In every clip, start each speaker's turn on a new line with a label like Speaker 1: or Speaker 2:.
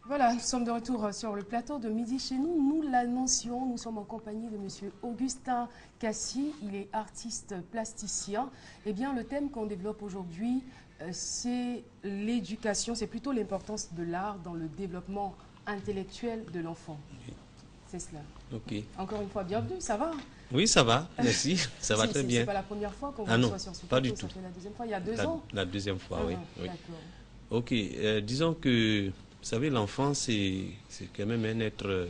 Speaker 1: Voilà, nous sommes de retour sur le plateau de Midi chez nous. Nous l'annoncions, nous sommes en compagnie de Monsieur Augustin Cassi. Il est artiste plasticien. Eh bien, le thème qu'on développe aujourd'hui, c'est l'éducation, c'est plutôt l'importance de l'art dans le développement intellectuel de l'enfant. C'est cela.
Speaker 2: Ok.
Speaker 1: Encore une fois, bienvenue, ça va?
Speaker 2: Oui, ça va, merci. Ça va très bien.
Speaker 1: C'est pas la première fois qu'on
Speaker 2: Ah
Speaker 1: vous
Speaker 2: non,
Speaker 1: reçoit sur ce
Speaker 2: pas
Speaker 1: plateau,
Speaker 2: du
Speaker 1: ça
Speaker 2: tout.
Speaker 1: fait la deuxième fois, il y a 2 ans.
Speaker 2: La deuxième fois, oui. Oui.
Speaker 1: D'accord.
Speaker 2: Ok, disons que, vous savez, l'enfant, c'est quand même un être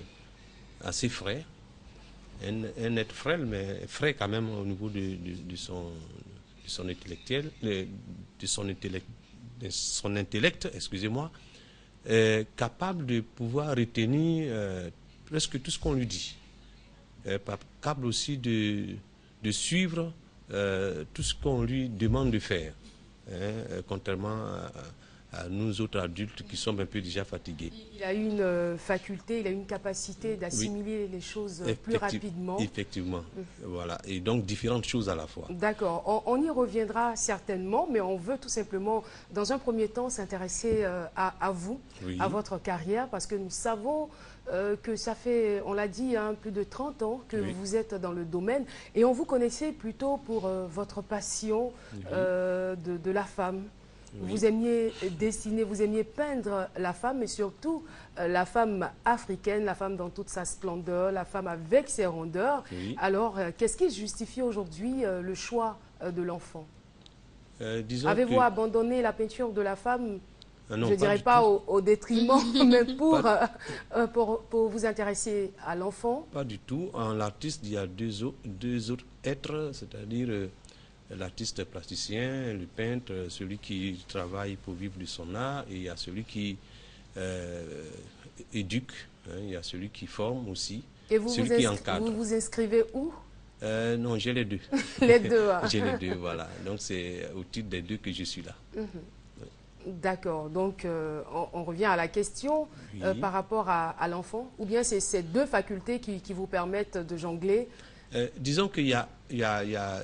Speaker 2: assez frais. Un être frêle, mais frais quand même au niveau de son intellectuel, de son intellect, excusez-moi, capable de pouvoir retenir presque tout ce qu'on lui dit. Capable aussi de suivre tout ce qu'on lui demande de faire, contrairement à nous autres adultes qui sommes un peu déjà fatigués.
Speaker 1: Il a une faculté, il a une capacité d'assimiler les choses plus rapidement.
Speaker 2: Effectivement, voilà. Et donc différentes choses à la fois.
Speaker 1: D'accord, on y reviendra certainement, mais on veut tout simplement, dans un premier temps, s'intéresser à vous,
Speaker 2: Oui.
Speaker 1: à votre carrière, parce que nous savons que ça fait, on l'a dit, hein, plus de 30 ans que vous êtes dans le domaine, et on vous connaissait plutôt pour votre passion de la femme.
Speaker 2: Oui.
Speaker 1: Vous aimiez dessiner, vous aimiez peindre la femme, mais surtout la femme africaine, la femme dans toute sa splendeur, la femme avec ses rondeurs.
Speaker 2: Oui.
Speaker 1: Alors, qu'est-ce qui justifie aujourd'hui le choix de l'enfant?
Speaker 2: Avez-vous
Speaker 1: abandonné la peinture de la femme?
Speaker 2: Non,
Speaker 1: je ne dirais pas au détriment, mais pour vous intéresser à l'enfant?
Speaker 2: Pas du tout. En l'artiste, il y a deux autres êtres, c'est-à-dire l'artiste plasticien, le peintre, celui qui travaille pour vivre de son art, et il y a celui qui éduque, hein, il y a celui qui forme aussi,
Speaker 1: et vous
Speaker 2: celui qui encadre.
Speaker 1: Vous vous inscrivez où?
Speaker 2: Non, j'ai les deux.
Speaker 1: Les deux. Hein.
Speaker 2: J'ai les deux, voilà. Donc c'est au titre des deux que je suis là.
Speaker 1: D'accord. Donc on revient à la question par rapport à l'enfant, ou bien c'est ces deux facultés qui vous permettent de jongler?
Speaker 2: Disons qu'il y a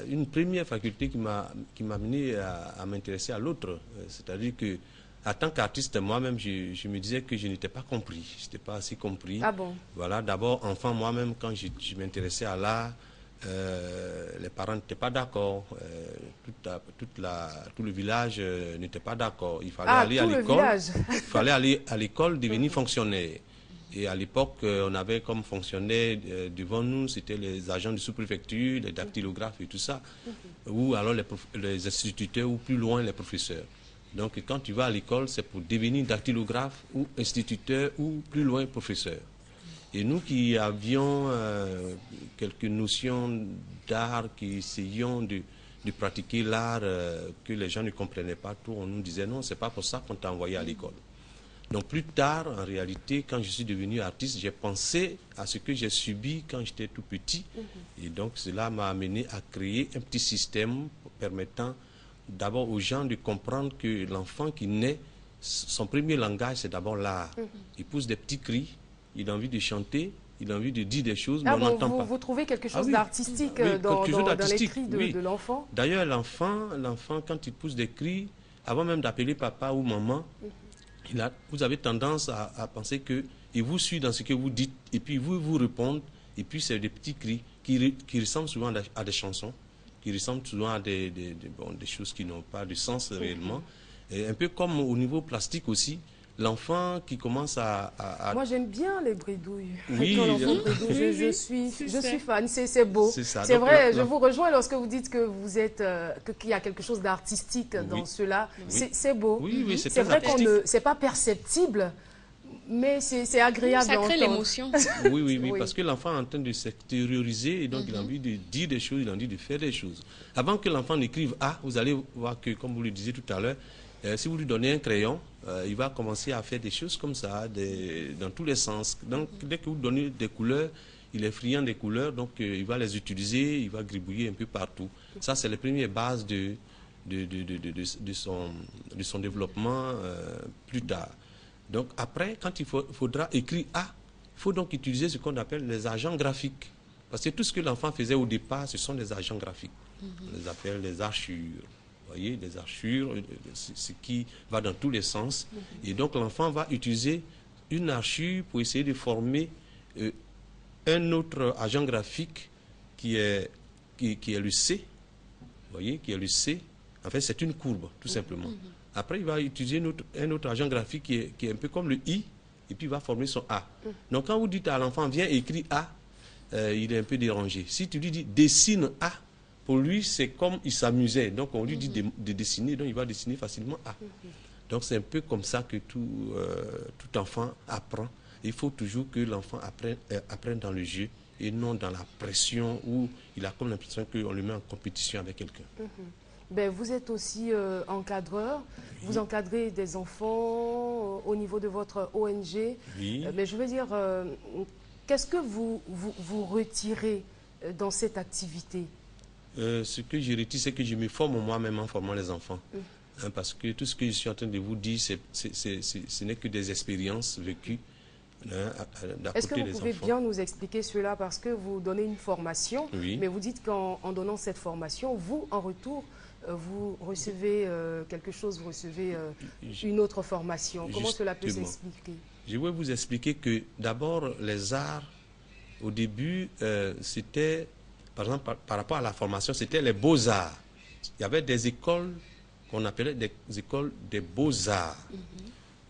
Speaker 2: une première faculté qui m'a amené à m'intéresser à l'autre. C'est-à-dire que, en tant qu'artiste, moi-même, je me disais que je n'étais pas compris. Je n'étais pas assez compris.
Speaker 1: Ah bon?
Speaker 2: Voilà, d'abord, enfant, moi-même, quand je m'intéressais à l'art, les parents n'étaient pas d'accord. Tout le village n'était pas d'accord. Il fallait aller à l'école. Il fallait aller à l'école, devenir fonctionnaire. Et à l'époque, on avait comme fonctionnaire devant nous, c'était les agents de sous-préfecture, les dactylographes et tout ça, ou alors les instituteurs, ou plus loin les professeurs. Donc quand tu vas à l'école, c'est pour devenir dactylographe ou instituteur ou plus loin professeur. Et nous qui avions quelques notions d'art, qui essayions de pratiquer l'art que les gens ne comprenaient pas trop, on nous disait non, c'est pas pour ça qu'on t'a envoyé à l'école. Donc plus tard, en réalité, quand je suis devenu artiste, j'ai pensé à ce que j'ai subi quand j'étais tout petit. Et donc cela m'a amené à créer un petit système permettant d'abord aux gens de comprendre que l'enfant qui naît, son premier langage, c'est d'abord l'art. Il pousse des petits cris, il a envie de chanter, il a envie de dire des choses, mais on n'entend pas.
Speaker 1: Vous trouvez quelque chose d'artistique dans les cris de l'enfant?
Speaker 2: D'ailleurs, l'enfant, quand il pousse des cris, avant même d'appeler papa ou maman, vous avez tendance à penser qu'il vous suit dans ce que vous dites, et puis vous répondre, et puis c'est des petits cris qui ressemblent souvent à des chansons, qui ressemblent souvent à des choses qui n'ont pas de sens réellement. Et un peu comme au niveau plastique aussi, l'enfant qui commence à...
Speaker 1: Moi j'aime bien les bridouilles.
Speaker 2: Oui,
Speaker 1: quand l'enfant bridouille, je suis fan, c'est beau.
Speaker 2: C'est
Speaker 1: vrai, je vous rejoins lorsque vous dites que vous êtes qu'il y a quelque chose d'artistique dans cela. C'est beau.
Speaker 2: Oui,
Speaker 1: c'est vrai qu'on c'est pas perceptible, mais c'est agréable.
Speaker 3: Ça crée l'émotion.
Speaker 2: Oui, parce que l'enfant est en train de s'extérioriser et donc il a envie de dire des choses, il a envie de faire des choses. Avant que l'enfant n'écrive A, vous allez voir que, comme vous le disiez tout à l'heure, si vous lui donnez un crayon, il va commencer à faire des choses comme ça, dans tous les sens. Donc, dès que vous donnez des couleurs, il est friand des couleurs, donc il va les utiliser, il va gribouiller un peu partout. Ça, c'est les premières bases de son développement plus tard. Donc, après, quand il faudra écrire A, il faut donc utiliser ce qu'on appelle les agents graphiques. Parce que tout ce que l'enfant faisait au départ, ce sont des agents graphiques. On les appelle les archures. Vous voyez, les archures, ce qui va dans tous les sens. Et donc l'enfant va utiliser une archure pour essayer de former un autre agent graphique qui est le C. Vous voyez, qui est le C. En fait, c'est une courbe, tout simplement. Après, il va utiliser un autre agent graphique qui est un peu comme le I, et puis il va former son A. Donc, quand vous dites à l'enfant, viens écrire A, il est un peu dérangé. Si tu lui dis, dessine A, pour lui, c'est comme il s'amusait. Donc, on lui dit de dessiner, donc il va dessiner facilement A. Donc, c'est un peu comme ça que tout enfant apprend. Il faut toujours que l'enfant apprenne dans le jeu et non dans la pression où il a comme l'impression qu'on le met en compétition avec quelqu'un.
Speaker 1: Ben, vous êtes aussi encadreur, vous encadrez des enfants au niveau de votre ONG.
Speaker 2: Oui.
Speaker 1: Mais je veux dire, qu'est-ce que vous retirez dans cette activité?
Speaker 2: Ce que je retire, c'est que je me forme moi-même en formant les enfants. Hein, parce que tout ce que je suis en train de vous dire, ce n'est que des expériences vécues.
Speaker 1: Est-ce que vous pouvez bien nous expliquer cela? Parce que vous donnez une formation, mais vous dites qu'en donnant cette formation, vous, en retour, vous recevez quelque chose, vous recevez une autre formation. Comment cela peut s'expliquer?
Speaker 2: Je vais vous expliquer que d'abord, les arts, au début, c'était, par exemple, par rapport à la formation, c'était les beaux-arts. Il y avait des écoles qu'on appelait des écoles des beaux-arts.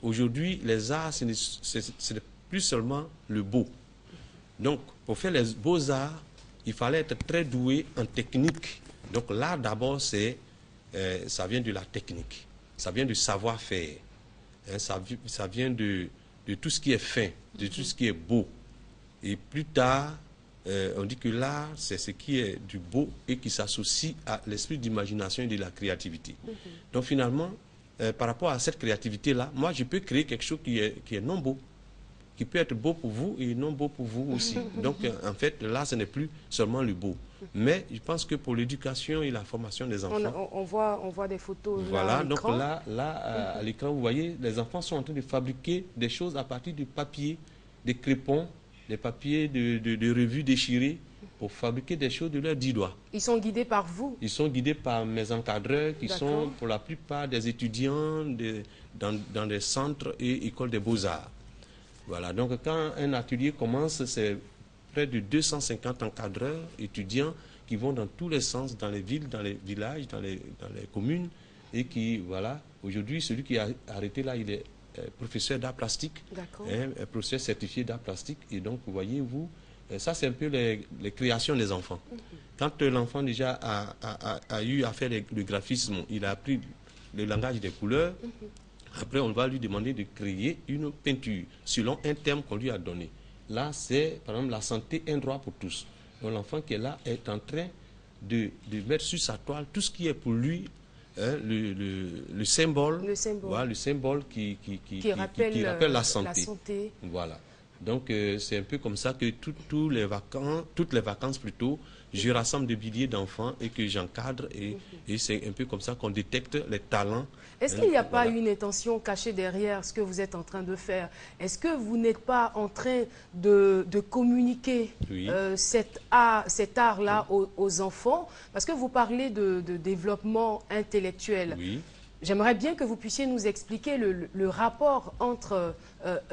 Speaker 2: Aujourd'hui, les arts, ce n'est plus seulement le beau. Donc, pour faire les beaux-arts, il fallait être très doué en technique. Donc, l'art, d'abord, ça vient de la technique. Ça vient du savoir-faire. Hein, ça vient de tout ce qui est fin, de tout ce qui est beau. Et plus tard, on dit que l'art, c'est ce qui est du beau et qui s'associe à l'esprit d'imagination et de la créativité. Donc, finalement, par rapport à cette créativité-là, moi, je peux créer quelque chose qui est non beau, qui peut être beau pour vous et non beau pour vous aussi. Donc, en fait, là, ce n'est plus seulement le beau. Mais je pense que pour l'éducation et la formation des enfants...
Speaker 1: On voit des photos
Speaker 2: voilà,
Speaker 1: là,
Speaker 2: donc là, à l'écran, vous voyez, les enfants sont en train de fabriquer des choses à partir du papier, des crépons, des papiers de revues déchirés, pour fabriquer des choses de leurs 10 doigts.
Speaker 1: Ils sont guidés par vous?
Speaker 2: Ils sont guidés par mes encadreurs, qui sont pour la plupart des étudiants dans des centres et écoles des beaux-arts. Voilà, donc quand un atelier commence, c'est près de 250 encadreurs, étudiants, qui vont dans tous les sens, dans les villes, dans les villages, dans les communes, et qui, voilà, aujourd'hui, celui qui a arrêté là, il est professeur d'art plastique, professeur certifié d'art plastique, et donc, vous voyez, ça c'est un peu les créations des enfants. Quand l'enfant déjà a eu à faire le graphisme, il a appris le langage des couleurs, après on va lui demander de créer une peinture selon un terme qu'on lui a donné. Là c'est par exemple la santé, un droit pour tous. Donc l'enfant qui est là est en train de mettre sur sa toile tout ce qui est pour lui le symbole, voilà, le symbole qui rappelle la santé. Voilà. Donc c'est un peu comme ça que toutes les vacances plutôt, je rassemble des milliers d'enfants et que j'encadre et c'est un peu comme ça qu'on détecte les talents.
Speaker 1: Est-ce qu'il n'y a pas une intention cachée derrière ce que vous êtes en train de faire? Est-ce que vous n'êtes pas en train de communiquer cet art-là aux enfants? Parce que vous parlez de développement intellectuel. J'aimerais bien que vous puissiez nous expliquer le rapport entre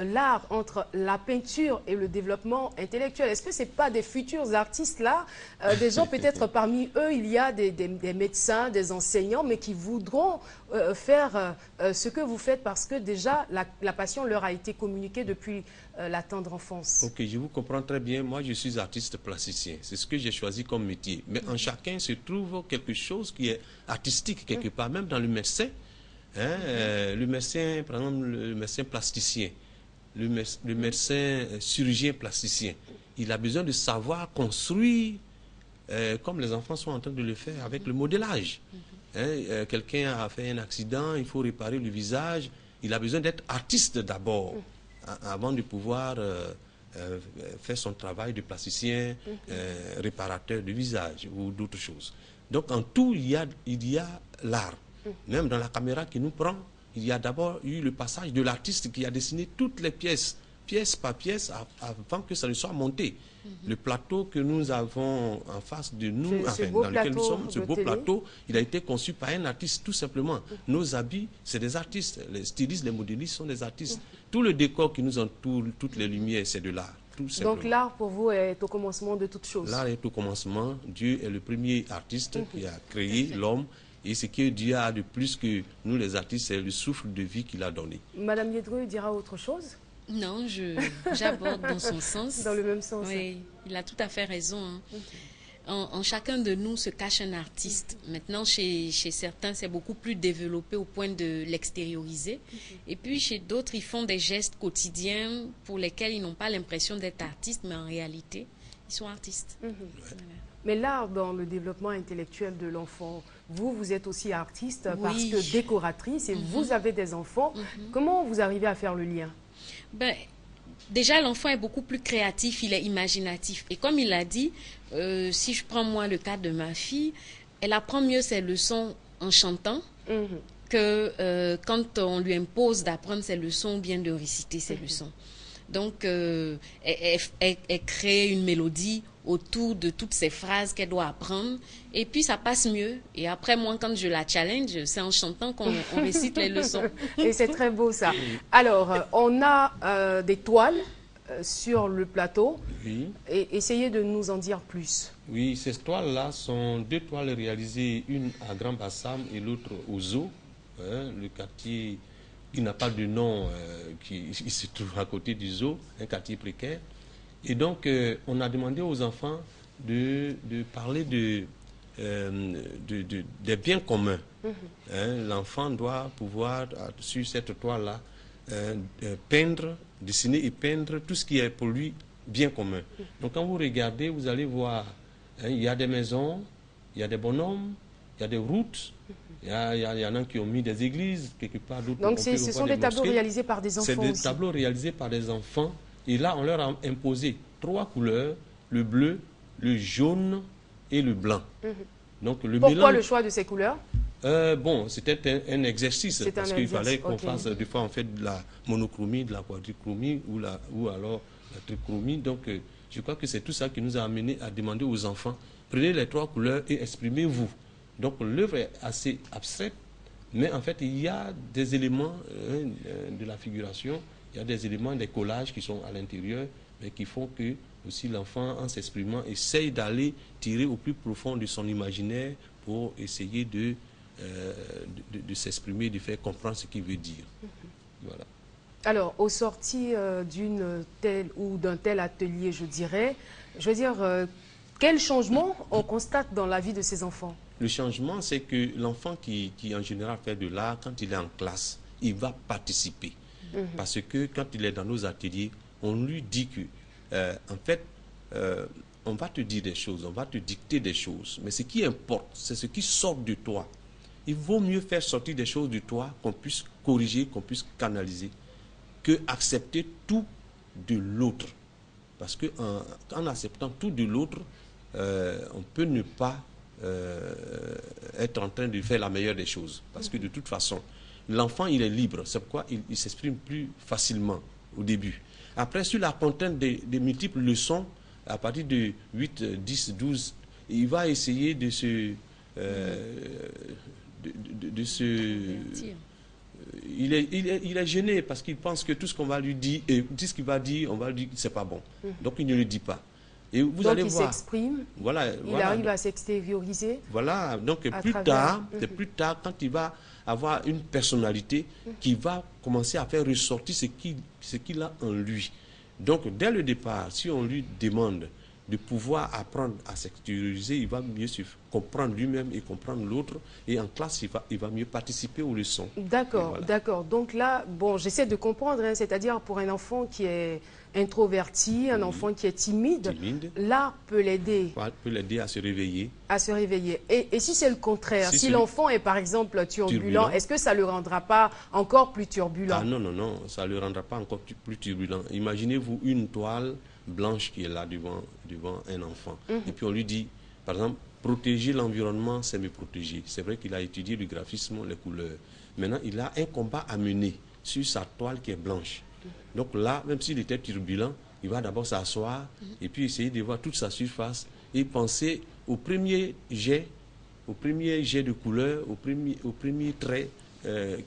Speaker 1: l'art, entre la peinture et le développement intellectuel. Est-ce que ce n'est pas des futurs artistes là, des gens peut-être parmi eux, il y a des médecins, des enseignants, mais qui voudront faire ce que vous faites parce que déjà la passion leur a été communiquée depuis la tendre enfance.
Speaker 2: Ok, je vous comprends très bien. Moi, je suis artiste plasticien. C'est ce que j'ai choisi comme métier. Mais en chacun se trouve quelque chose qui est artistique quelque part, même dans le médecin. Le médecin, par exemple, le médecin plasticien, le médecin chirurgien plasticien, il a besoin de savoir construire comme les enfants sont en train de le faire avec le modélage. Quelqu'un a fait un accident, il faut réparer le visage. Il a besoin d'être artiste d'abord, avant de pouvoir faire son travail de plasticien, réparateur de visage ou d'autres choses. Donc en tout, il y a l'art. Même dans la caméra qui nous prend, il y a d'abord eu le passage de l'artiste qui a dessiné toutes les pièces pièce par pièce avant que ça ne soit monté. Le plateau que nous avons en face de nous, enfin, dans lequel nous sommes, ce beau plateau, il a été conçu par un artiste, tout simplement. Nos habits, c'est des artistes. Les stylistes, les modélistes sont des artistes. Tout le décor qui nous entoure, toutes les lumières, c'est de l'art.
Speaker 1: Donc l'art, pour vous, est au commencement de toute chose.
Speaker 2: L'art est au commencement. Dieu est le premier artiste qui a créé l'homme. Et ce que Dieu a de plus que nous, les artistes, c'est le souffle de vie qu'il a donné.
Speaker 1: Madame Yedreux dira autre chose?
Speaker 3: Non, j'aborde dans son sens.
Speaker 1: Dans le même sens.
Speaker 3: Oui, il a tout à fait raison. Hein. En chacun de nous se cache un artiste. Maintenant, chez certains, c'est beaucoup plus développé au point de l'extérioriser. Et puis, chez d'autres, ils font des gestes quotidiens pour lesquels ils n'ont pas l'impression d'être artistes, mais en réalité, ils sont artistes. Voilà.
Speaker 1: Mais l'art dans le développement intellectuel de l'enfant, vous êtes aussi artiste parce que décoratrice et vous avez des enfants. Comment vous arrivez à faire le lien?
Speaker 3: Ben, déjà, l'enfant est beaucoup plus créatif, il est imaginatif. Et comme il l'a dit, si je prends moi le cas de ma fille, elle apprend mieux ses leçons en chantant que quand on lui impose d'apprendre ses leçons ou bien de réciter ses leçons. Donc, elle crée une mélodie autour de toutes ces phrases qu'elle doit apprendre. Et puis, ça passe mieux. Et après, moi, quand je la challenge, c'est en chantant qu'on récite les leçons.
Speaker 1: Et c'est très beau, ça. Alors, on a des toiles sur le plateau.
Speaker 2: Oui.
Speaker 1: Et essayez de nous en dire plus.
Speaker 2: Oui, ces toiles-là sont deux toiles réalisées, une à Grand Bassam et l'autre au Zoo, le quartier qui n'a pas de nom, qui se trouve à côté du Zoo, un quartier précaire. Et donc, on a demandé aux enfants de parler des biens communs. L'enfant doit pouvoir, sur cette toile-là, peindre, dessiner et peindre tout ce qui est pour lui bien commun. Donc, quand vous regardez, vous allez voir, il y a des maisons, il y a des bonhommes, il y a des routes, il y en a qui ont mis des églises, quelque part d'autres.
Speaker 1: Donc, ce sont des tableaux réalisés par des enfants.
Speaker 2: C'est des tableaux réalisés par des enfants. Et là, on leur a imposé 3 couleurs, le bleu, le jaune et le blanc. Donc,
Speaker 1: Pourquoi le choix de ces couleurs?
Speaker 2: Bon, c'était un exercice, parce qu'il fallait qu'on fasse, des fois on fait de la monochromie, de la quadrichromie ou alors la trichromie. Donc, je crois que c'est tout ça qui nous a amené à demander aux enfants, prenez les 3 couleurs et exprimez-vous. Donc, l'œuvre est assez abstraite, mais en fait, il y a des éléments de la figuration. Il y a des éléments, des collages qui sont à l'intérieur, mais qui font que aussi l'enfant, en s'exprimant, essaye d'aller tirer au plus profond de son imaginaire pour essayer de s'exprimer, de faire comprendre ce qu'il veut dire. Voilà.
Speaker 1: Alors, au sorti d'une telle ou d'un tel atelier, je veux dire, quel changement on constate dans la vie de ces enfants?
Speaker 2: Le changement, c'est que l'enfant qui en général fait de l'art, quand il est en classe, il va participer. Parce que quand il est dans nos ateliers, on lui dit que, en fait, on va te dire des choses, on va te dicter des choses. Mais ce qui importe, c'est ce qui sort de toi. Il vaut mieux faire sortir des choses de toi qu'on puisse corriger, qu'on puisse canaliser, que accepter tout de l'autre. Parce qu'en acceptant tout de l'autre, on peut ne pas être en train de faire la meilleure des choses. Parce que de toute façon, l'enfant, il est libre. C'est pourquoi il s'exprime plus facilement au début. Après, sur la contrainte des multiples leçons, à partir de 8, 10, 12, il va essayer de se... il est gêné parce qu'il pense que tout ce qu'on va lui dire, et tout ce qu'il va dire, on va lui dire que c'est pas bon. Donc, il ne le dit pas. Et vous
Speaker 1: donc
Speaker 2: allez
Speaker 1: il s'exprime, il arrive à s'extérioriser.
Speaker 2: Voilà, donc plus tard, quand il va avoir une personnalité qui va commencer à faire ressortir ce qu'il a en lui. Donc dès le départ, si on lui demande de pouvoir apprendre à s'extérioriser, il va mieux se comprendre lui-même et comprendre l'autre. Et en classe, il va mieux participer aux leçons. D'accord,
Speaker 1: voilà. D'accord. Donc là, bon, j'essaie de comprendre, hein, c'est-à-dire pour un enfant qui est introverti, un enfant qui est timide, l'art peut l'aider.
Speaker 2: Peut l'aider à se réveiller.
Speaker 1: À se réveiller. Et si c'est le contraire, si l'enfant est par exemple turbulent, est-ce que ça ne le rendra pas encore plus turbulent?
Speaker 2: Ah non, non, non, ça ne le rendra pas encore plus turbulent. Imaginez-vous une toile blanche qui est là devant un enfant. Et puis on lui dit, par exemple, protéger l'environnement, c'est me protéger. C'est vrai qu'il a étudié le graphisme, les couleurs. Maintenant, il a un combat à mener sur sa toile qui est blanche. Donc là, même s'il était turbulent, il va d'abord s'asseoir et puis essayer de voir toute sa surface et penser au premier jet de couleur, au premier trait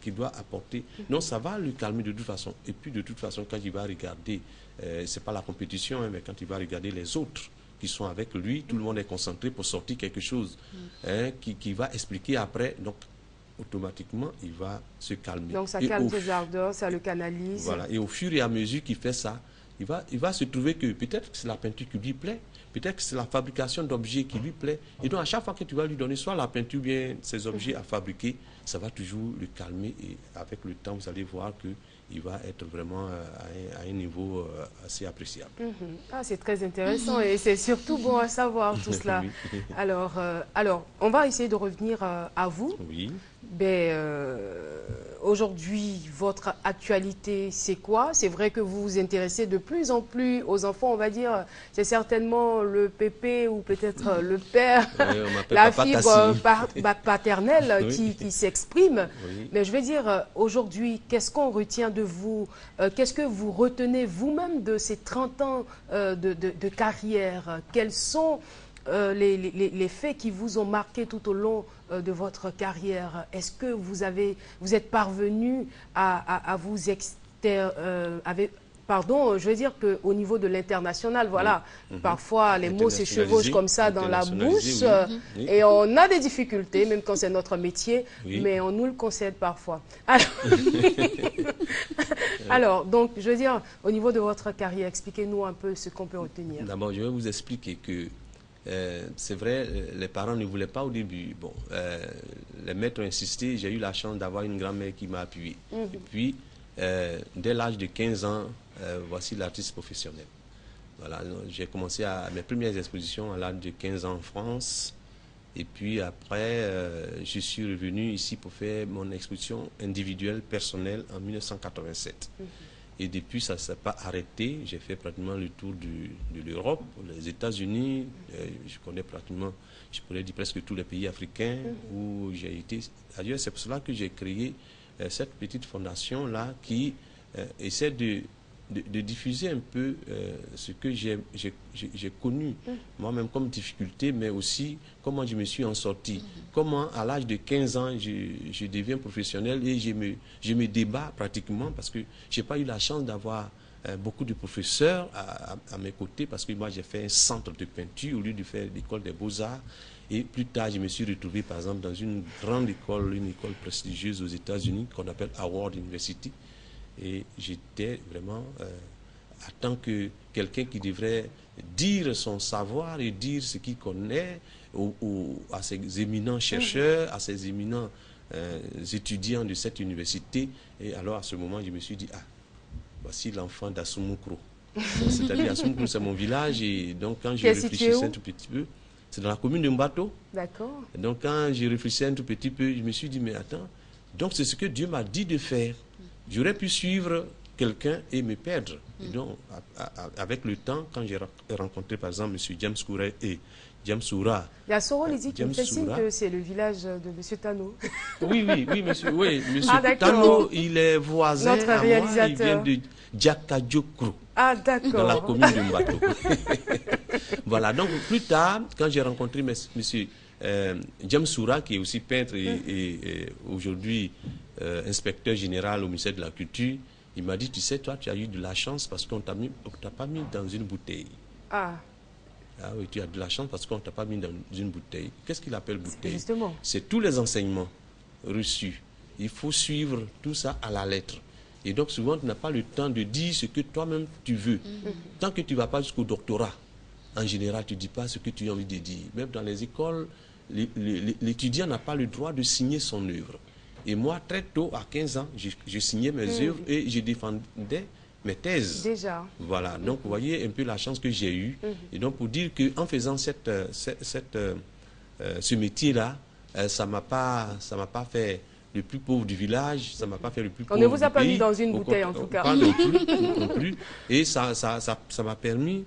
Speaker 2: qu'il doit apporter. Non, ça va le calmer de toute façon. Et puis de toute façon, quand il va regarder, c'est pas la compétition, mais quand il va regarder les autres qui sont avec lui, tout le monde est concentré pour sortir quelque chose qui va expliquer après. Donc, automatiquement, il va se calmer.
Speaker 1: Donc, ça calme ses ardeurs, ça le canalise.
Speaker 2: Voilà. Et au fur et à mesure qu'il fait ça, il va se trouver que peut-être que c'est la peinture qui lui plaît, peut-être que c'est la fabrication d'objets qui lui plaît. Et donc, à chaque fois que tu vas lui donner soit la peinture ou bien ces objets à fabriquer, ça va toujours le calmer. Et avec le temps, vous allez voir qu'il va être vraiment à un niveau assez appréciable.
Speaker 1: Ah, c'est très intéressant et c'est surtout bon à savoir tout cela. Alors, on va essayer de revenir à vous.
Speaker 2: Oui.
Speaker 1: Aujourd'hui, votre actualité, c'est quoi? C'est vrai que vous vous intéressez de plus en plus aux enfants, on va dire. C'est certainement le pépé ou peut-être le père, la fibre paternelle qui s'exprime.
Speaker 2: Oui.
Speaker 1: Mais je vais dire, aujourd'hui, qu'est-ce qu'on retient de vous? Qu'est-ce que vous retenez vous-même de ces 30 ans de carrière? Quels sont les faits qui vous ont marqué tout au long de votre carrière? Est-ce que vous êtes parvenu à vous pardon, je veux dire qu'au niveau de l'international, voilà, parfois les mots se chevauchent comme ça dans la bouche et on a des difficultés, même quand c'est notre métier, mais on nous le concède parfois. Alors, donc, je veux dire, au niveau de votre carrière, expliquez-nous un peu ce qu'on peut retenir.
Speaker 2: D'abord, je vais vous expliquer que c'est vrai, les parents ne voulaient pas au début. Bon, les maîtres ont insisté. J'ai eu la chance d'avoir une grand-mère qui m'a appuyé. Et puis, dès l'âge de 15 ans, voici l'artiste professionnel. Voilà, j'ai commencé mes premières expositions à l'âge de 15 ans en France. Et puis après, je suis revenu ici pour faire mon exposition individuelle, personnelle en 1987. Et depuis, ça ne s'est pas arrêté. J'ai fait pratiquement le tour de l'Europe, les États-Unis. Je pourrais dire presque tous les pays africains où j'ai été. D'ailleurs, c'est pour cela que j'ai créé cette petite fondation-là qui essaie de diffuser un peu ce que j'ai connu moi-même comme difficulté, mais aussi comment je me suis en sorti. Comment, à l'âge de 15 ans, je deviens professionnel et je me débat pratiquement parce que je n'ai pas eu la chance d'avoir beaucoup de professeurs à mes côtés parce que moi, j'ai fait un centre de peinture au lieu de faire l'école des beaux-arts. Et plus tard, je me suis retrouvé, par exemple, dans une grande école, une école prestigieuse aux États-Unis qu'on appelle Howard University. Et j'étais vraiment, en tant que quelqu'un qui devrait dire son savoir et dire ce qu'il connaît à ces éminents chercheurs, à ces éminents étudiants de cette université. Et alors, à ce moment, je me suis dit, ah, voici l'enfant d'Asumukro. C'est-à-dire, Asumukro, c'est mon village. Et donc, quand je réfléchissais un tout petit peu, c'est dans la commune de Mbato.
Speaker 1: D'accord.
Speaker 2: Donc, quand j'ai réfléchi un tout petit peu, je me suis dit, mais attends, donc c'est ce que Dieu m'a dit de faire. J'aurais pu suivre quelqu'un et me perdre. Et donc, avec le temps, quand j'ai rencontré, par exemple, M. James Kouré et James Soura.
Speaker 1: Il y a Soro Lidi qui me fait signe que c'est le village de M. Tano.
Speaker 2: Oui, monsieur, Tano, il est voisin
Speaker 1: notre
Speaker 2: à
Speaker 1: réalisateur.
Speaker 2: Moi, il vient de Djakadjokro.
Speaker 1: Ah, d'accord.
Speaker 2: Dans la commune de Mbato. Voilà, donc plus tard, quand j'ai rencontré M. James Soura, qui est aussi peintre et aujourd'hui inspecteur général au ministère de la Culture, il m'a dit, tu sais, toi, tu as eu de la chance parce qu'on ne t'a pas mis dans une bouteille.
Speaker 1: Ah
Speaker 2: oui, tu as de la chance parce qu'on ne t'a pas mis dans une bouteille. Qu'est-ce qu'il appelle bouteille?
Speaker 1: Justement.
Speaker 2: C'est tous les enseignements reçus. Il faut suivre tout ça à la lettre. Et donc, souvent, tu n'as pas le temps de dire ce que toi-même tu veux. Tant que tu ne vas pas jusqu'au doctorat, en général, tu ne dis pas ce que tu as envie de dire. Même dans les écoles, l'étudiant n'a pas le droit de signer son œuvre. Et moi, très tôt, à 15 ans, je signais mes œuvres et je défendais mes thèses.
Speaker 1: Déjà.
Speaker 2: Voilà, donc vous voyez un peu la chance que j'ai eue. Et donc pour dire qu'en faisant ce métier-là, ça ne m'a pas fait le plus pauvre du village, ça ne m'a pas fait le plus pauvre du pays.
Speaker 1: On ne vous a pas mis dans une bouteille en tout cas.
Speaker 2: Pas non plus. Et ça m'a permis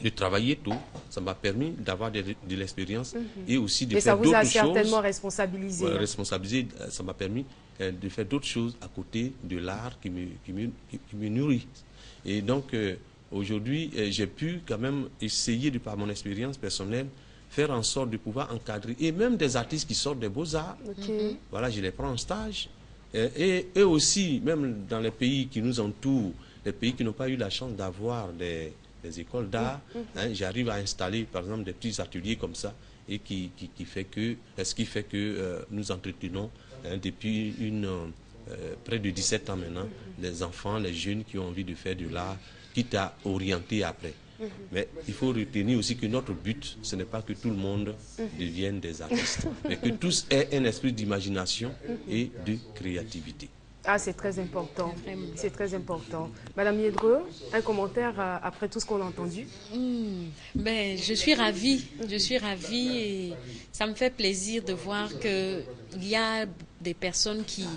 Speaker 2: de travailler tôt, ça m'a permis d'avoir de l'expérience et aussi de
Speaker 1: et
Speaker 2: faire d'autres choses.
Speaker 1: Et ça vous a certainement responsabilisé.
Speaker 2: Responsabilisé, ça m'a permis de faire d'autres choses à côté de l'art qui me nourrit. Et donc, aujourd'hui, j'ai pu quand même essayer, par mon expérience personnelle, faire en sorte de pouvoir encadrer, et même des artistes qui sortent des beaux-arts. Voilà, je les prends en stage. Et eux aussi, même dans les pays qui nous entourent, les pays qui n'ont pas eu la chance d'avoir des écoles d'art, j'arrive à installer, par exemple, des petits ateliers comme ça, et ce qui fait que nous entretenons depuis près de 17 ans maintenant, les enfants, les jeunes qui ont envie de faire de l'art, quitte à orienter après. Mais il faut retenir aussi que notre but, ce n'est pas que tout le monde devienne des artistes, mais que tous aient un esprit d'imagination et de créativité.
Speaker 1: Ah, c'est très important. C'est très important. Madame Yedreux, un commentaire après tout ce qu'on a entendu?
Speaker 3: Ben, je suis ravie. Je suis ravie et ça me fait plaisir de voir qu'il y a des personnes qui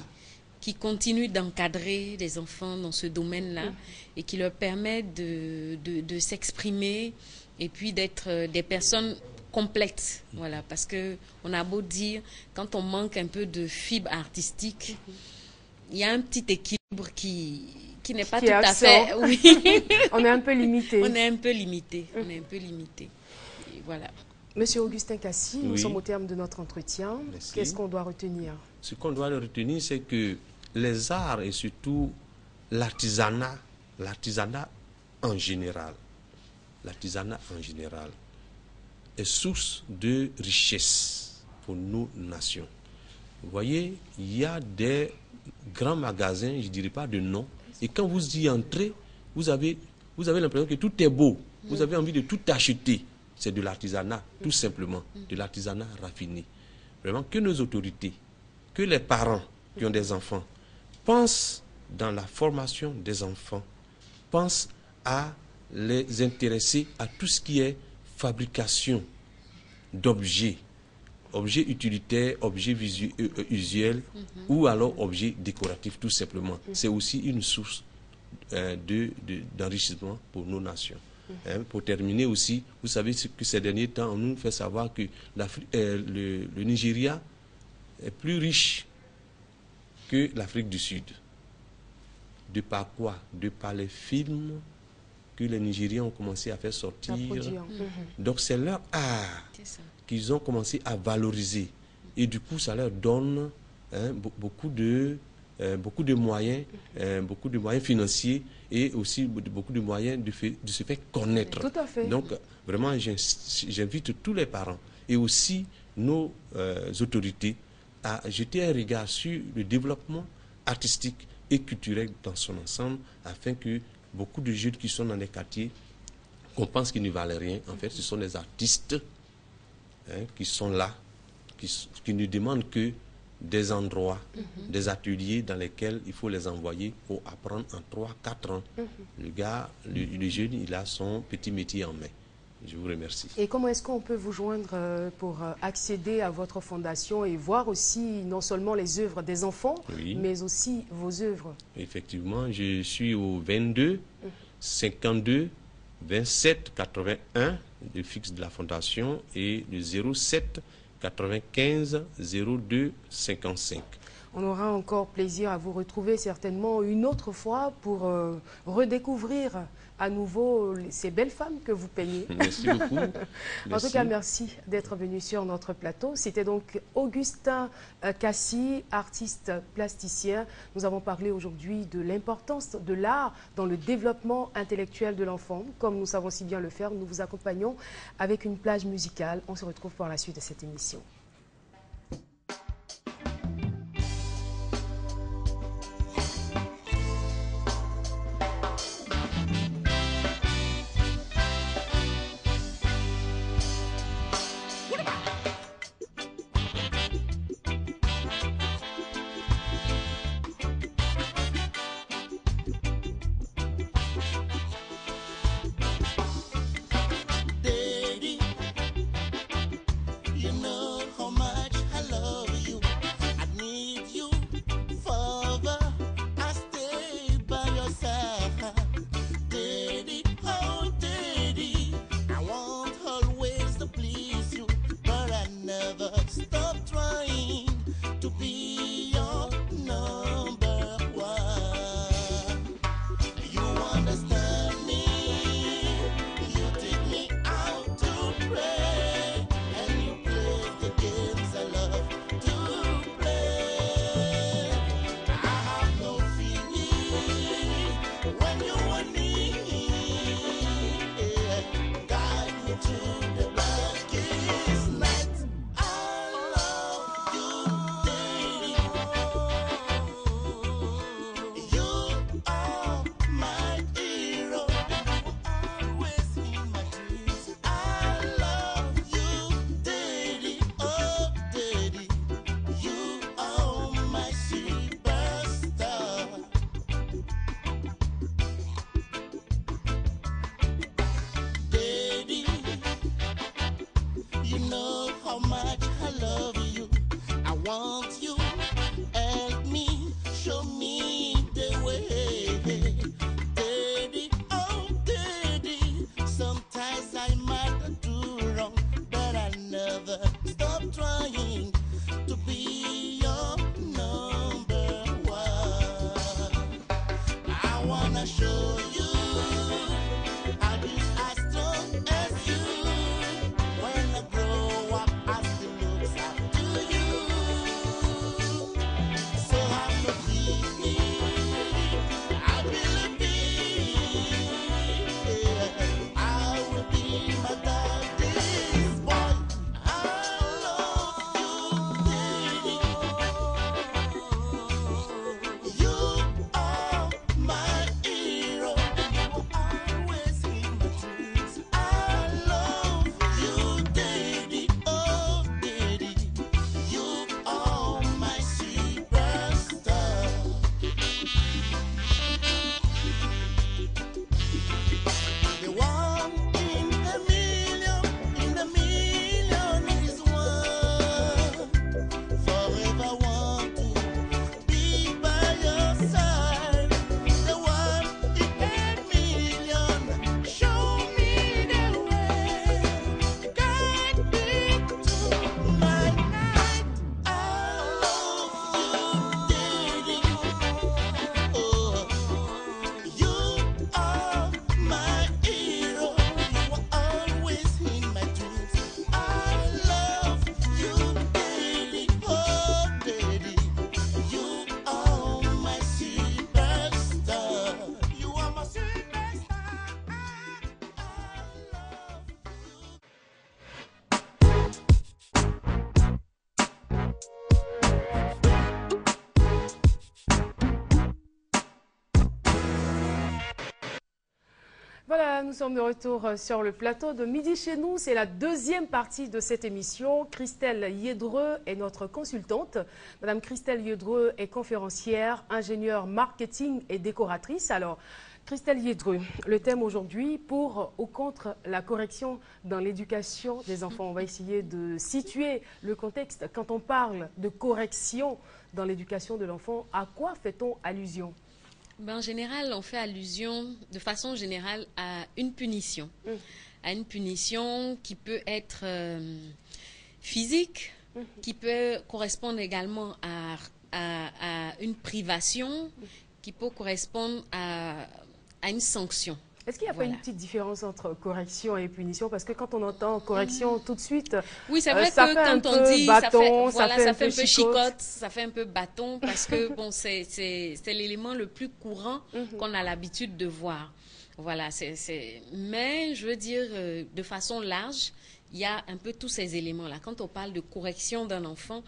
Speaker 3: continuent d'encadrer les enfants dans ce domaine-là et qui leur permettent de s'exprimer et puis d'être des personnes complètes. Voilà, parce qu'on a beau dire, quand on manque un peu de fibre artistique, il y a un petit équilibre qui n'est pas tout à fait... Oui.
Speaker 1: On est un peu limité.
Speaker 3: On est un peu limité. On est un peu limité. Et voilà.
Speaker 1: Monsieur Augustin Kassi, nous sommes au terme de notre entretien. Qu'est-ce qu'on doit retenir?
Speaker 2: Ce qu'on doit retenir, c'est que les arts et surtout l'artisanat en général, est source de richesse pour nos nations. Vous voyez, il y a des grands magasins, je ne dirais pas de nom, et quand vous y entrez, vous avez l'impression que tout est beau, vous avez envie de tout acheter. C'est de l'artisanat, tout simplement, de l'artisanat raffiné. Vraiment, que nos autorités, que les parents qui ont des enfants, pensent dans la formation des enfants, pensent à les intéresser à tout ce qui est fabrication d'objets, objets utilitaires, objets usuels ou alors objets décoratifs tout simplement. C'est aussi une source d'enrichissement pour nos nations. Pour terminer aussi, vous savez que ces derniers temps, on nous fait savoir que le Nigeria est plus riche que l'Afrique du Sud. De par quoi? De par les films que les Nigériens ont commencé à faire sortir. Donc c'est leur art qu'ils ont commencé à valoriser. Et du coup, ça leur donne beaucoup de moyens financiers et aussi beaucoup de moyens de se faire connaître.
Speaker 1: Tout à fait.
Speaker 2: Donc, vraiment, j'invite tous les parents et aussi nos autorités à jeter un regard sur le développement artistique et culturel dans son ensemble, afin que beaucoup de jeunes qui sont dans les quartiers, qu'on pense qu'ils ne valent rien, en fait, ce sont des artistes qui sont là, qui ne demandent que des endroits, des ateliers dans lesquels il faut les envoyer pour apprendre en 3-4 ans. Le jeune, il a son petit métier en main. Je vous remercie.
Speaker 1: Et comment est-ce qu'on peut vous joindre pour accéder à votre fondation et voir aussi non seulement les œuvres des enfants, mais aussi vos œuvres?
Speaker 2: Effectivement, je suis au 22 52 27 81, le fixe de la fondation, et le 07 95 02 55.
Speaker 1: On aura encore plaisir à vous retrouver certainement une autre fois pour redécouvrir à nouveau ces belles femmes que vous peignez.
Speaker 2: Merci beaucoup.
Speaker 1: En tout cas, merci d'être venu sur notre plateau. C'était donc Augustin Kassi, artiste plasticien. Nous avons parlé aujourd'hui de l'importance de l'art dans le développement intellectuel de l'enfant. Comme nous savons si bien le faire, nous vous accompagnons avec une plage musicale. On se retrouve pour la suite de cette émission. Voilà, nous sommes de retour sur le plateau de Midi chez nous. C'est la deuxième partie de cette émission. Christelle Yedreux est notre consultante. Madame Christelle Yedreux est conférencière, ingénieure marketing et décoratrice. Alors, Christelle Yedreux, le thème aujourd'hui, pour ou contre la correction dans l'éducation des enfants. On va essayer de situer le contexte. Quand on parle de correction dans l'éducation de l'enfant, à quoi fait-on allusion?
Speaker 3: En général, on fait allusion de façon générale à une punition. À une punition qui peut être physique, qui peut correspondre également à une privation, qui peut correspondre à une sanction.
Speaker 1: Est-ce qu'il n'y a pas une petite différence entre correction et punition? Parce que quand on entend correction tout de suite,
Speaker 3: oui, c'est vrai
Speaker 1: ça
Speaker 3: que
Speaker 1: fait
Speaker 3: quand on dit
Speaker 1: bâton,
Speaker 3: ça fait un peu
Speaker 1: chicotte,
Speaker 3: ça fait un peu bâton, parce que bon, c'est l'élément le plus courant qu'on a l'habitude de voir. Voilà, mais je veux dire, de façon large, il y a un peu tous ces éléments-là. Quand on parle de correction d'un enfant,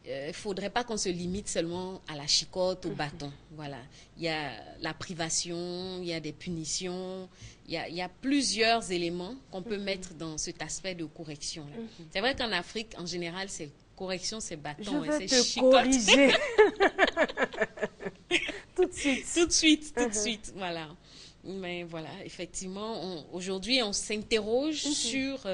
Speaker 3: il ne faudrait pas qu'on se limite seulement à la chicotte, au bâton. Voilà. Il y a la privation, il y a des punitions, il y a plusieurs éléments qu'on peut mettre dans cet aspect de correction. C'est vrai qu'en Afrique, en général, c'est correction, c'est bâton, c'est chicotte.
Speaker 1: Corriger. Tout de suite.
Speaker 3: Tout de suite, tout de suite, voilà. Mais voilà, effectivement, aujourd'hui, on s'interroge sur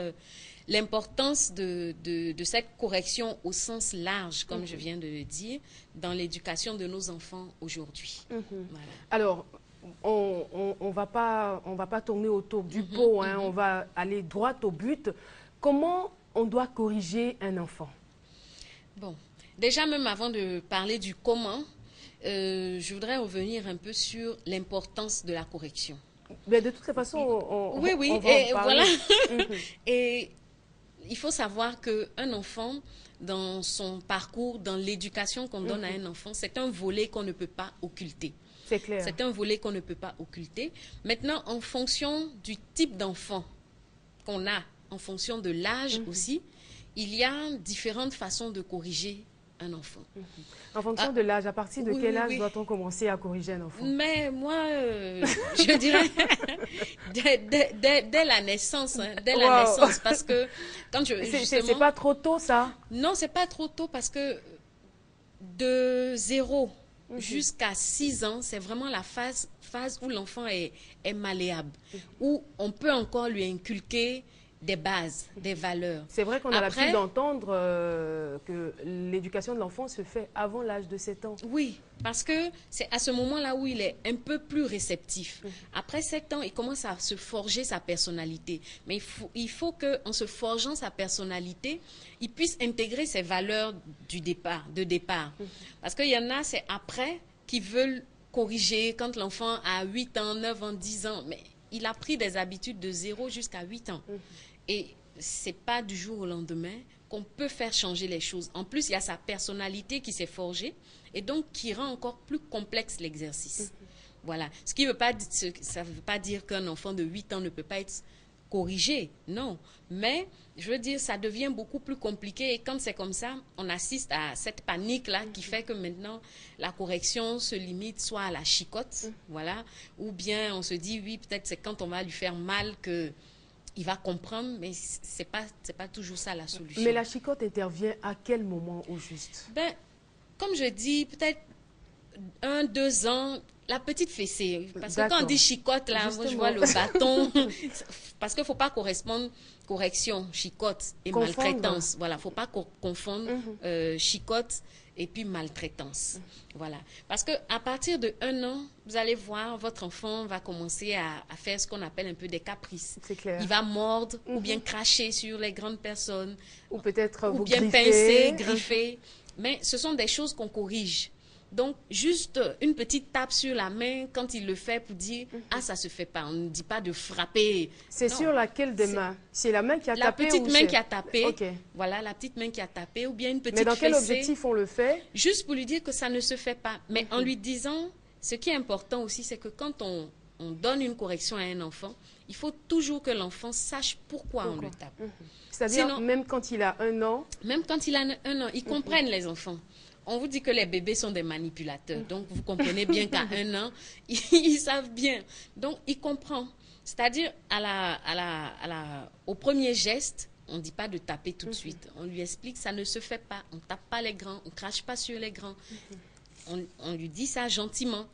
Speaker 3: l'importance de cette correction au sens large, comme je viens de le dire, dans l'éducation de nos enfants aujourd'hui. Voilà.
Speaker 1: Alors, on va pas tourner autour du pot, hein, on va aller droit au but. Comment on doit corriger un enfant?
Speaker 3: Bon, déjà même avant de parler du comment, je voudrais revenir un peu sur l'importance de la correction.
Speaker 1: Mais de toute façon, on va en
Speaker 3: et
Speaker 1: parler.
Speaker 3: Voilà. Et il faut savoir qu'un enfant, dans son parcours, dans l'éducation qu'on donne à un enfant, c'est un volet qu'on ne peut pas occulter.
Speaker 1: C'est clair.
Speaker 3: C'est un volet qu'on ne peut pas occulter. Maintenant, en fonction du type d'enfant qu'on a, en fonction de l'âge aussi, il y a différentes façons de corriger un enfant.
Speaker 1: En fonction de l'âge, à partir de quel âge doit-on commencer à corriger un enfant?
Speaker 3: Mais moi, je dirais dès la naissance, la naissance, parce que quand
Speaker 1: c'est pas trop tôt, ça?
Speaker 3: Non, c'est pas trop tôt, parce que de 0 jusqu'à 6 ans, c'est vraiment la phase où l'enfant est malléable, où on peut encore lui inculquer des bases, des valeurs.
Speaker 1: C'est vrai qu'on a l'habitude d'entendre que l'éducation de l'enfant se fait avant l'âge de 7 ans.
Speaker 3: Oui, parce que c'est à ce moment-là où il est un peu plus réceptif. Après 7 ans, il commence à se forger sa personnalité. Mais il faut qu'en se forgeant sa personnalité, il puisse intégrer ses valeurs de départ. Parce qu'il y en a, c'est après, qui veulent corriger quand l'enfant a 8 ans, 9 ans, 10 ans. Mais il a pris des habitudes de 0 jusqu'à 8 ans. Et ce n'est pas du jour au lendemain qu'on peut faire changer les choses. En plus, il y a sa personnalité qui s'est forgée et donc qui rend encore plus complexe l'exercice. Voilà. Ce qui veut pas, ça ne veut pas dire qu'un enfant de 8 ans ne peut pas être corrigé, non. Mais, je veux dire, ça devient beaucoup plus compliqué et quand c'est comme ça, on assiste à cette panique-là qui fait que maintenant, la correction se limite soit à la chicotte, voilà, ou bien on se dit, oui, peut-être c'est quand on va lui faire mal que il va comprendre, mais c'est pas toujours ça la solution.
Speaker 1: Mais la chicotte intervient à quel moment au juste?
Speaker 3: Ben, comme je dis, peut-être 1, 2 ans, la petite fessée. Parce que quand on dit chicotte, là, moi je vois le bâton. Parce qu'il ne faut pas correction, chicotte et maltraitance. Voilà, il ne faut pas confondre chicotte et puis maltraitance. Voilà. Parce qu'à partir de 1 an, vous allez voir, votre enfant va commencer à faire ce qu'on appelle un peu des caprices.
Speaker 1: C'est clair.
Speaker 3: Il va mordre ou bien cracher sur les grandes personnes.
Speaker 1: Ou peut-être
Speaker 3: ou bien pincer, griffer. Mais ce sont des choses qu'on corrige. Donc, juste une petite tape sur la main quand il le fait pour dire « Ah, ça ne se fait pas ». On ne dit pas de frapper.
Speaker 1: C'est sur laquelle des mains? C'est la main qui a tapé?
Speaker 3: La petite main qui a tapé.
Speaker 1: Okay.
Speaker 3: Voilà, la petite main qui a tapé ou bien une petite
Speaker 1: Mais dans quel
Speaker 3: fessée.
Speaker 1: objectif on le fait?
Speaker 3: Juste pour lui dire que ça ne se fait pas. Mais en lui disant, ce qui est important aussi, c'est que quand on donne une correction à un enfant, il faut toujours que l'enfant sache pourquoi on le tape.
Speaker 1: C'est-à-dire, même quand il a 1 an?
Speaker 3: Même quand il a 1 an, ils comprennent les enfants. On vous dit que les bébés sont des manipulateurs. Donc, vous comprenez bien qu'à 1 an, ils savent bien. Donc, ils comprennent. C'est-à-dire, au premier geste, on ne dit pas de taper tout de suite. On lui explique, ça ne se fait pas. On ne tape pas les grands, on ne crache pas sur les grands. On lui dit ça gentiment.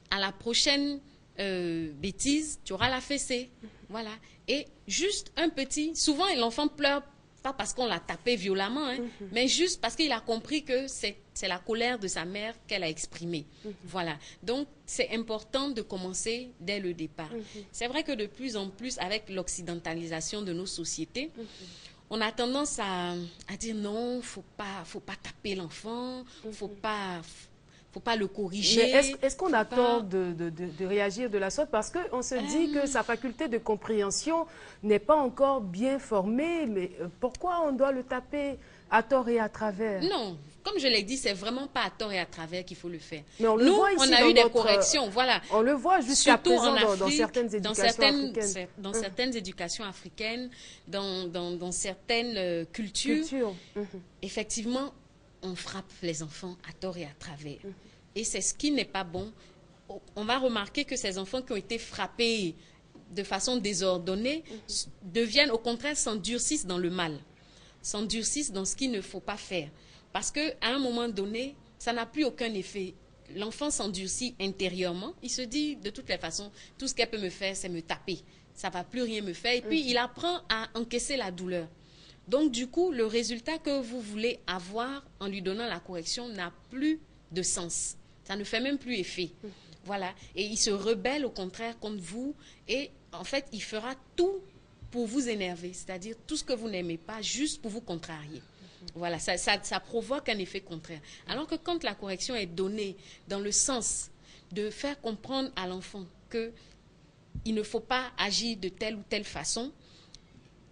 Speaker 3: À la prochaine bêtise, tu auras la fessée. Voilà. Et juste un petit... Souvent, l'enfant pleure, pas parce qu'on l'a tapé violemment, mais juste parce qu'il a compris que c'est la colère de sa mère qu'elle a exprimée. Voilà. Donc, c'est important de commencer dès le départ. C'est vrai que de plus en plus, avec l'occidentalisation de nos sociétés, on a tendance à dire non, faut pas taper l'enfant, faut pas le corriger.
Speaker 1: Mais est-ce qu'on a tort de réagir de la sorte? Parce qu'on se dit que sa faculté de compréhension n'est pas encore bien formée. Mais pourquoi on doit le taper à tort et à travers?
Speaker 3: Non, comme je l'ai dit, c'est vraiment pas à tort et à travers qu'il faut le faire.
Speaker 1: Mais on le voit ici
Speaker 3: on a eu des corrections, voilà.
Speaker 1: On le voit jusqu'à présent dans certaines éducations africaines.
Speaker 3: Dans certaines éducations africaines, dans certaines cultures. Effectivement, on frappe les enfants à tort et à travers. Et c'est ce qui n'est pas bon. On va remarquer que ces enfants qui ont été frappés de façon désordonnée deviennent, au contraire, s'endurcissent dans le mal, s'endurcissent dans ce qu'il ne faut pas faire. Parce qu'à un moment donné, ça n'a plus aucun effet. L'enfant s'endurcit intérieurement. Il se dit, de toutes les façons, tout ce qu'elle peut me faire, c'est me taper. Ça ne va plus rien me faire. Et puis, il apprend à encaisser la douleur. Donc, du coup, le résultat que vous voulez avoir en lui donnant la correction n'a plus de sens. Ça ne fait même plus effet. Voilà. Et il se rebelle, au contraire, contre vous. Et en fait, il fera tout pour vous énerver. C'est-à-dire tout ce que vous n'aimez pas, juste pour vous contrarier. Voilà. Ça provoque un effet contraire. Alors que quand la correction est donnée dans le sens de faire comprendre à l'enfant qu'il ne faut pas agir de telle ou telle façon,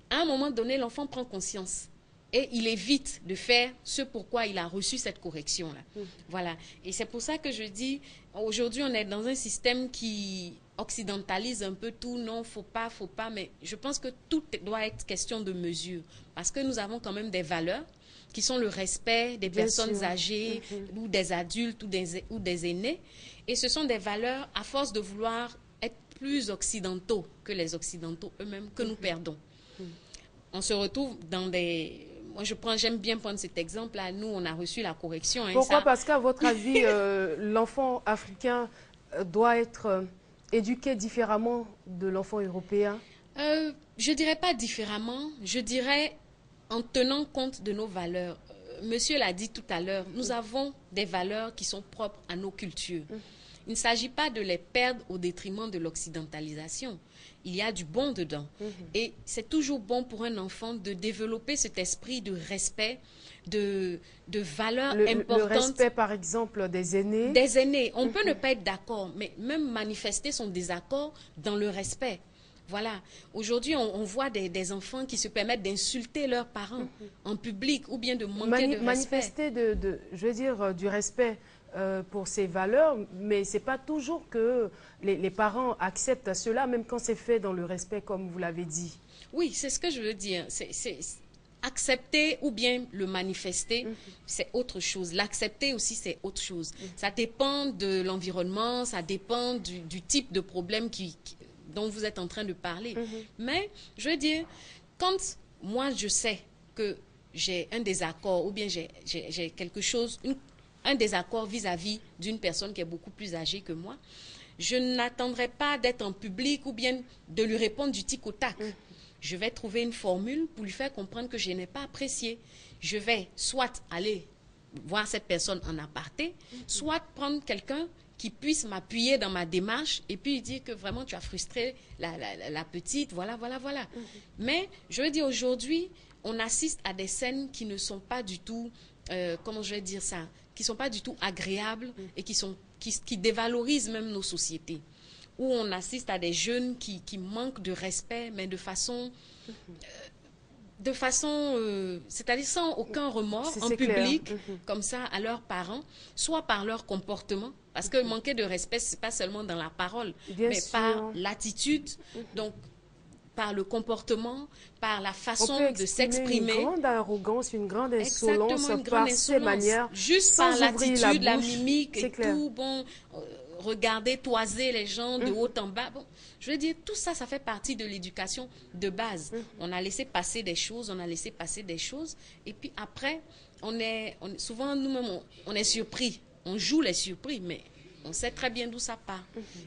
Speaker 3: à un moment donné, l'enfant prend conscience et il évite de faire ce pourquoi il a reçu cette correction-là. Voilà. Et c'est pour ça que je dis, aujourd'hui, on est dans un système qui occidentalise un peu tout. Non, faut pas, mais je pense que tout doit être question de mesure. Parce que nous avons quand même des valeurs qui sont le respect des personnes âgées ou des adultes ou des aînés. Et ce sont des valeurs, à force de vouloir être plus occidentaux que les occidentaux eux-mêmes, que nous perdons. On se retrouve dans des... Moi, j'aime bien prendre cet exemple-là. Nous, on a reçu la correction.
Speaker 1: Pourquoi? Parce qu'à votre avis, l'enfant africain doit être éduqué différemment de l'enfant européen?
Speaker 3: Je ne dirais pas différemment. Je dirais en tenant compte de nos valeurs. Monsieur l'a dit tout à l'heure, nous avons des valeurs qui sont propres à nos cultures. Il ne s'agit pas de les perdre au détriment de l'occidentalisation. Il y a du bon dedans. Et c'est toujours bon pour un enfant de développer cet esprit de respect, de valeurs importantes.
Speaker 1: Le respect, par exemple, des aînés.
Speaker 3: Des aînés. On peut ne pas être d'accord, mais même manifester son désaccord dans le respect. Voilà. Aujourd'hui, on voit des enfants qui se permettent d'insulter leurs parents en public ou bien de manquer de respect.
Speaker 1: Manifester, je veux dire, du respect pour ces valeurs, mais ce n'est pas toujours que les parents acceptent cela, même quand c'est fait dans le respect, comme vous l'avez dit.
Speaker 3: Oui, c'est ce que je veux dire. Accepter ou bien le manifester, c'est autre chose. L'accepter aussi, c'est autre chose. Ça dépend de l'environnement, ça dépend du type de problème dont vous êtes en train de parler. Mais, je veux dire, quand moi, je sais que j'ai un désaccord ou bien j'ai quelque chose, un désaccord vis-à-vis d'une personne qui est beaucoup plus âgée que moi, je n'attendrai pas d'être en public ou bien de lui répondre du tic au tac. Je vais trouver une formule pour lui faire comprendre que je n'ai pas apprécié. Je vais soit aller voir cette personne en aparté, soit prendre quelqu'un qui puisse m'appuyer dans ma démarche et puis dire que vraiment tu as frustré la petite, voilà. Mais je veux dire, aujourd'hui, on assiste à des scènes qui ne sont pas du tout, comment je vais dire ça, qui ne sont pas du tout agréables et qui dévalorisent même nos sociétés. Où on assiste à des jeunes qui manquent de respect, mais de façon c'est-à-dire sans aucun remords, en public, comme ça, à leurs parents, soit par leur comportement, parce que manquer de respect, ce n'est pas seulement dans la parole, mais par l'attitude, donc par le comportement, par la façon de s'exprimer.
Speaker 1: Une grande arrogance, une grande insolence,
Speaker 3: par ces manières, juste par l'attitude, la mimique et tout, bon... regarder, toiser les gens de haut en bas. Bon, je veux dire, tout ça, ça fait partie de l'éducation de base. On a laissé passer des choses, et puis après, souvent nous-mêmes, on est surpris. On joue les surpris, mais on sait très bien d'où ça part.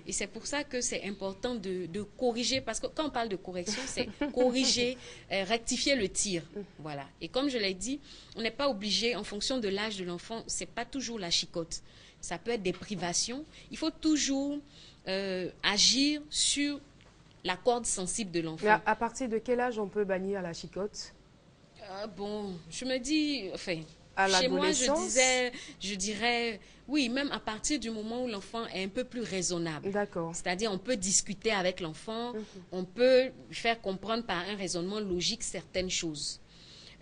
Speaker 3: Et c'est pour ça que c'est important de corriger, parce que quand on parle de correction, c'est corriger, rectifier le tir. Voilà. Et comme je l'ai dit, on n'est pas obligé, en fonction de l'âge de l'enfant, c'est pas toujours la chicote. Ça peut être des privations. Il faut toujours agir sur la corde sensible de l'enfant.
Speaker 1: Mais à partir de quel âge on peut bannir la chicote?
Speaker 3: Bon, je me dis, enfin...
Speaker 1: À
Speaker 3: chez moi,
Speaker 1: je
Speaker 3: dirais, oui, même à partir du moment où l'enfant est un peu plus raisonnable.
Speaker 1: D'accord.
Speaker 3: C'est-à-dire, on peut discuter avec l'enfant, on peut faire comprendre par un raisonnement logique certaines choses.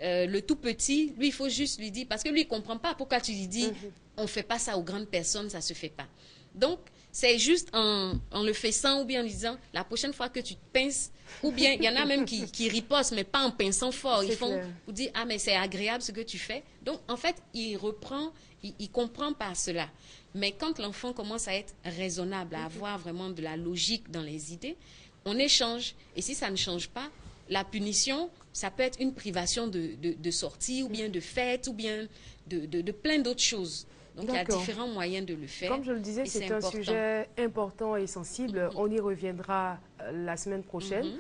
Speaker 3: Le tout petit, lui, il faut juste lui dire, parce que lui, il ne comprend pas pourquoi tu lui dis, on ne fait pas ça aux grandes personnes, ça ne se fait pas. Donc, c'est juste en le faisant ou bien en lui disant, la prochaine fois que tu te pinces, ou bien il y en a même qui ripostent, mais pas en pinçant fort. Ils font pour dire, ah, mais c'est agréable ce que tu fais. Donc, en fait, il reprend, il comprend par cela. Mais quand l'enfant commence à être raisonnable, à avoir vraiment de la logique dans les idées, on échange. Et si ça ne change pas, la punition, ça peut être une privation de sortie, ou bien de fête, ou bien de plein d'autres choses. Donc, il y a différents moyens de le faire.
Speaker 1: Comme je le disais, c'est un sujet important et sensible. On y reviendra la semaine prochaine.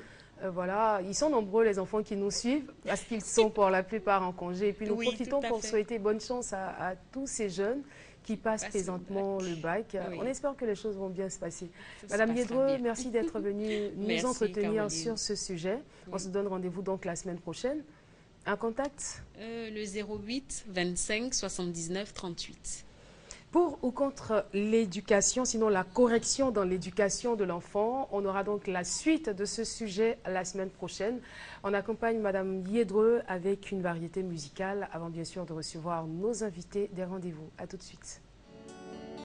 Speaker 1: Voilà, ils sont nombreux les enfants qui nous suivent parce qu'ils sont pour la plupart en congé. Et puis nous profitons pour souhaiter bonne chance à tous ces jeunes qui passent présentement le bac. On espère que les choses vont bien se passer. Madame Yedreux, merci d'être venue nous entretenir sur ce sujet. On se donne rendez-vous donc la semaine prochaine. Un contact
Speaker 3: le 08 25 79 38.
Speaker 1: Pour ou contre l'éducation, sinon la correction dans l'éducation de l'enfant, on aura donc la suite de ce sujet la semaine prochaine. On accompagne Madame Yedreux avec une variété musicale avant bien sûr de recevoir nos invités des rendez-vous. À tout de suite.